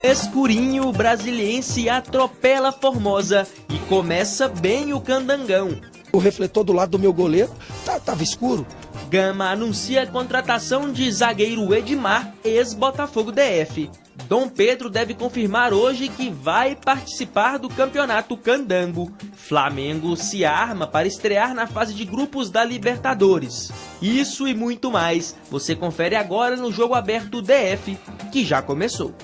Escurinho, o Brasiliense atropela Formosa e começa bem o candangão. O refletor do lado do meu goleiro tava escuro. Gama anuncia a contratação de zagueiro Edmar, ex-Botafogo DF. Dom Pedro deve confirmar hoje que vai participar do campeonato Candango. Flamengo se arma para estrear na fase de grupos da Libertadores. Isso e muito mais você confere agora no Jogo Aberto DF, que já começou.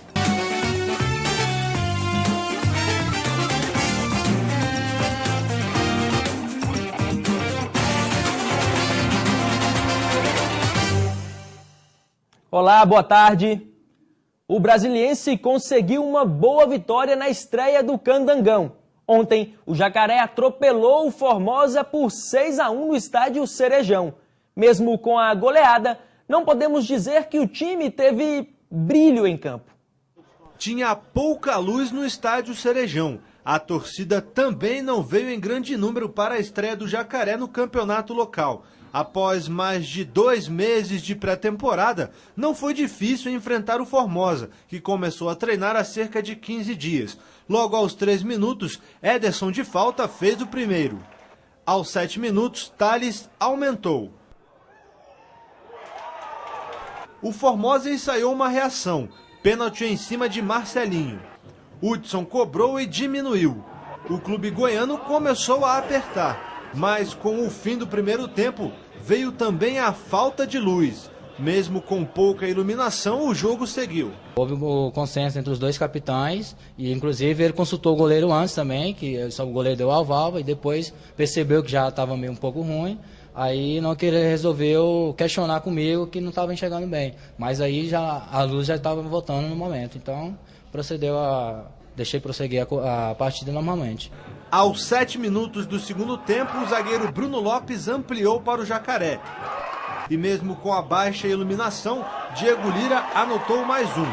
Olá, boa tarde. O Brasiliense conseguiu uma boa vitória na estreia do Candangão. Ontem, o Jacaré atropelou o Formosa por 6-1 no estádio Cerejão. Mesmo com a goleada, não podemos dizer que o time teve brilho em campo. Tinha pouca luz no estádio Cerejão. A torcida também não veio em grande número para a estreia do Jacaré no campeonato local. Após mais de 2 meses de pré-temporada, não foi difícil enfrentar o Formosa, que começou a treinar há cerca de 15 dias. Logo aos 3 minutos, Ederson de falta fez o primeiro. Aos 7 minutos, Thales aumentou. O Formosa ensaiou uma reação, pênalti em cima de Marcelinho. Hudson cobrou e diminuiu. O clube goiano começou a apertar, mas com o fim do primeiro tempo, veio também a falta de luz. Mesmo com pouca iluminação, o jogo seguiu. Houve o consenso entre os dois capitães e, inclusive, ele consultou o goleiro antes também, que só o goleiro deu alva e depois percebeu que já estava meio um pouco ruim. Aí não resolveu questionar comigo que não estava enxergando bem. Mas aí já a luz já estava voltando no momento. Então, deixei prosseguir a partida normalmente. Aos 7 minutos do segundo tempo, o zagueiro Bruno Lopes ampliou para o Jacaré. E mesmo com a baixa iluminação, Diego Lira anotou mais um.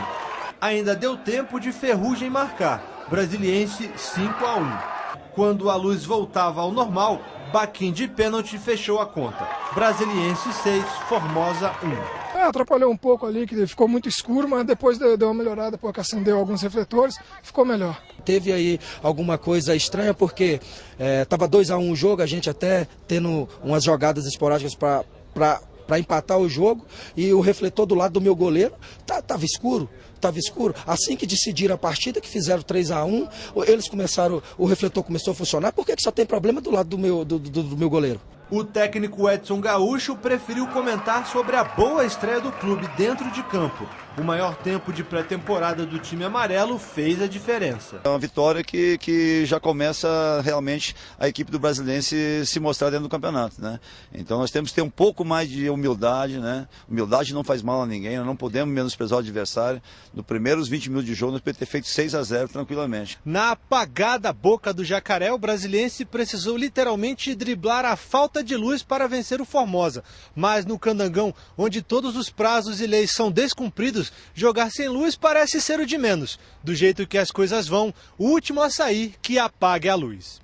Ainda deu tempo de Ferrugem marcar. Brasiliense 5-1. Quando a luz voltava ao normal, Baquim de pênalti fechou a conta. Brasiliense 6, Formosa 1. Atrapalhou um pouco ali, que ficou muito escuro, mas depois deu uma melhorada, porque acendeu alguns refletores, ficou melhor. Teve aí alguma coisa estranha, porque estava 2-1 o jogo, a gente até tendo umas jogadas esporádicas para empatar o jogo, e o refletor do lado do meu goleiro estava escuro. Assim que decidiram a partida, que fizeram 3-1, o refletor começou a funcionar. Por que só tem problema do lado do meu goleiro? O técnico Edson Gaúcho preferiu comentar sobre a boa estreia do clube dentro de campo. O maior tempo de pré-temporada do time amarelo fez a diferença. É uma vitória que já começa realmente a equipe do Brasiliense se mostrar dentro do campeonato, né? Então nós temos que ter um pouco mais de humildade, né? Humildade não faz mal a ninguém, nós não podemos menosprezar o adversário. Nos primeiros 20 minutos de jogo nós podemos ter feito 6-0 tranquilamente. Na apagada boca do Jacaré, o Brasiliense precisou literalmente driblar a falta de luz para vencer o Formosa. Mas no Candangão, onde todos os prazos e leis são descumpridos, jogar sem luz parece ser o de menos. Do jeito que as coisas vão, o último a sair que apague a luz.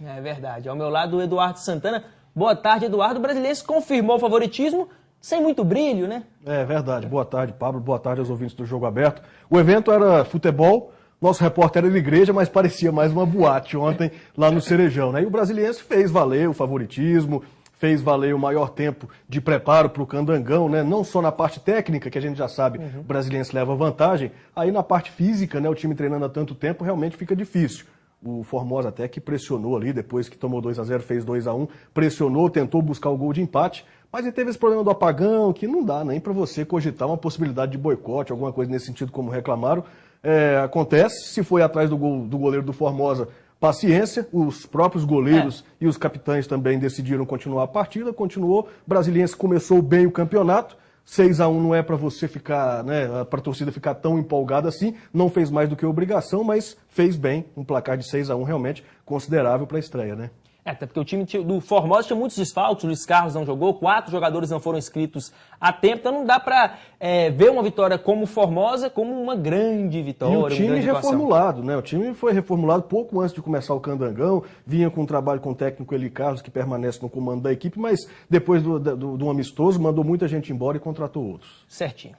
É verdade. Ao meu lado, o Eduardo Santana. Boa tarde, Eduardo. O Brasiliense confirmou o favoritismo, sem muito brilho, né? É verdade. Boa tarde, Pablo. Boa tarde aos ouvintes do Jogo Aberto. O evento era futebol. Nosso repórter era de igreja, mas parecia mais uma boate ontem lá no Cerejão, né? E o Brasiliense fez valer o favoritismo, fez valer o maior tempo de preparo para o Candangão, né? Não só na parte técnica, que a gente já sabe, o Brasiliense leva vantagem, aí na parte física, né? O time treinando há tanto tempo realmente fica difícil. O Formosa até que pressionou ali, depois que tomou 2-0, fez 2-1, pressionou, tentou buscar o gol de empate, mas ele teve esse problema do apagão, que não dá nem para você cogitar uma possibilidade de boicote, alguma coisa nesse sentido, como reclamaram. Acontece, se foi atrás do goleiro do Formosa, paciência, os próprios goleiros e os capitães também decidiram continuar a partida, continuou, o Brasiliense começou bem o campeonato, 6-1 não é para você ficar, né, para a torcida ficar tão empolgada assim, não fez mais do que obrigação, mas fez bem, um placar de 6-1 realmente considerável para a estreia, né? Até porque o time do Formosa tinha muitos desfalques, o Luiz Carlos não jogou, 4 jogadores não foram inscritos a tempo, então não dá para ver uma vitória como Formosa como uma grande vitória. E o time reformulado, né? O time foi reformulado pouco antes de começar o Candangão, vinha com um trabalho com o técnico Eli Carlos, que permanece no comando da equipe, mas depois do amistoso mandou muita gente embora e contratou outros. Certinho.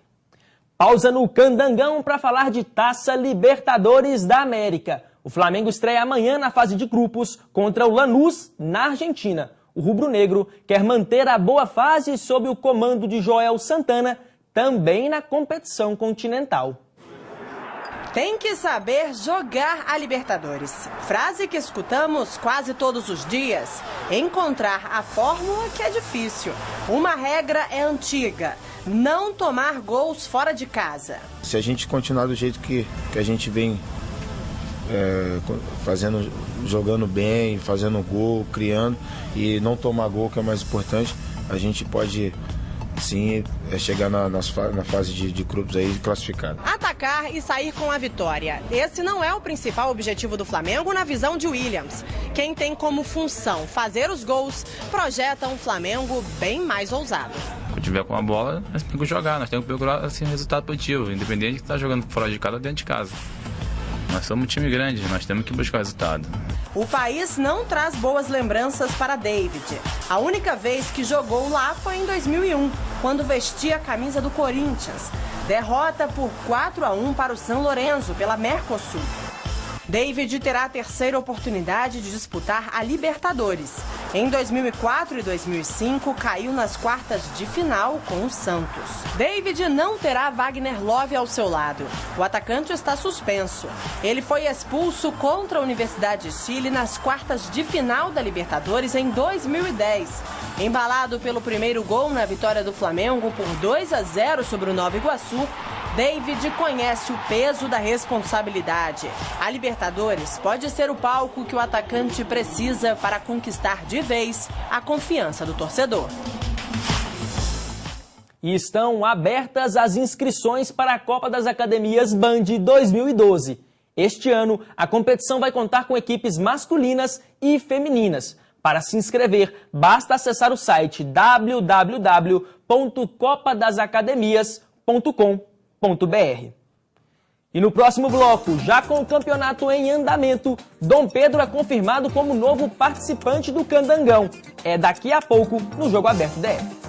Pausa no Candangão para falar de Taça Libertadores da América. O Flamengo estreia amanhã na fase de grupos contra o Lanús, na Argentina. O rubro-negro quer manter a boa fase sob o comando de Joel Santana, também na competição continental. Tem que saber jogar a Libertadores. Frase que escutamos quase todos os dias. Encontrar a fórmula que é difícil. Uma regra é antiga: não tomar gols fora de casa. Se a gente continuar do jeito que a gente vem jogando bem, fazendo gol, criando e não tomar gol, que é o mais importante, a gente pode sim chegar na fase de grupos aí classificado. Atacar e sair com a vitória. Esse não é o principal objetivo do Flamengo na visão de Williams. Quem tem como função fazer os gols, projeta um Flamengo bem mais ousado. Se tiver com a bola, nós temos que jogar, nós temos que procurar assim, um resultado positivo, independente de estar jogando fora de casa ou dentro de casa. Nós somos um time grande, nós temos que buscar resultado. O país não traz boas lembranças para David. A única vez que jogou lá foi em 2001, quando vestia a camisa do Corinthians. Derrota por 4-1 para o São Lourenço pela Mercosul. David terá a terceira oportunidade de disputar a Libertadores. Em 2004 e 2005, caiu nas quartas de final com o Santos. David não terá Wagner Love ao seu lado. O atacante está suspenso. Ele foi expulso contra a Universidade de Chile nas quartas de final da Libertadores em 2010. Embalado pelo primeiro gol na vitória do Flamengo por 2-0 sobre o Nova Iguaçu, David conhece o peso da responsabilidade. A Libertadores pode ser o palco que o atacante precisa para conquistar de vez a confiança do torcedor. E estão abertas as inscrições para a Copa das Academias Band 2012. Este ano, a competição vai contar com equipes masculinas e femininas. Para se inscrever, basta acessar o site www.copadasacademias.com.br. E no próximo bloco, já com o campeonato em andamento, Dom Pedro é confirmado como novo participante do Candangão. É daqui a pouco no Jogo Aberto DF.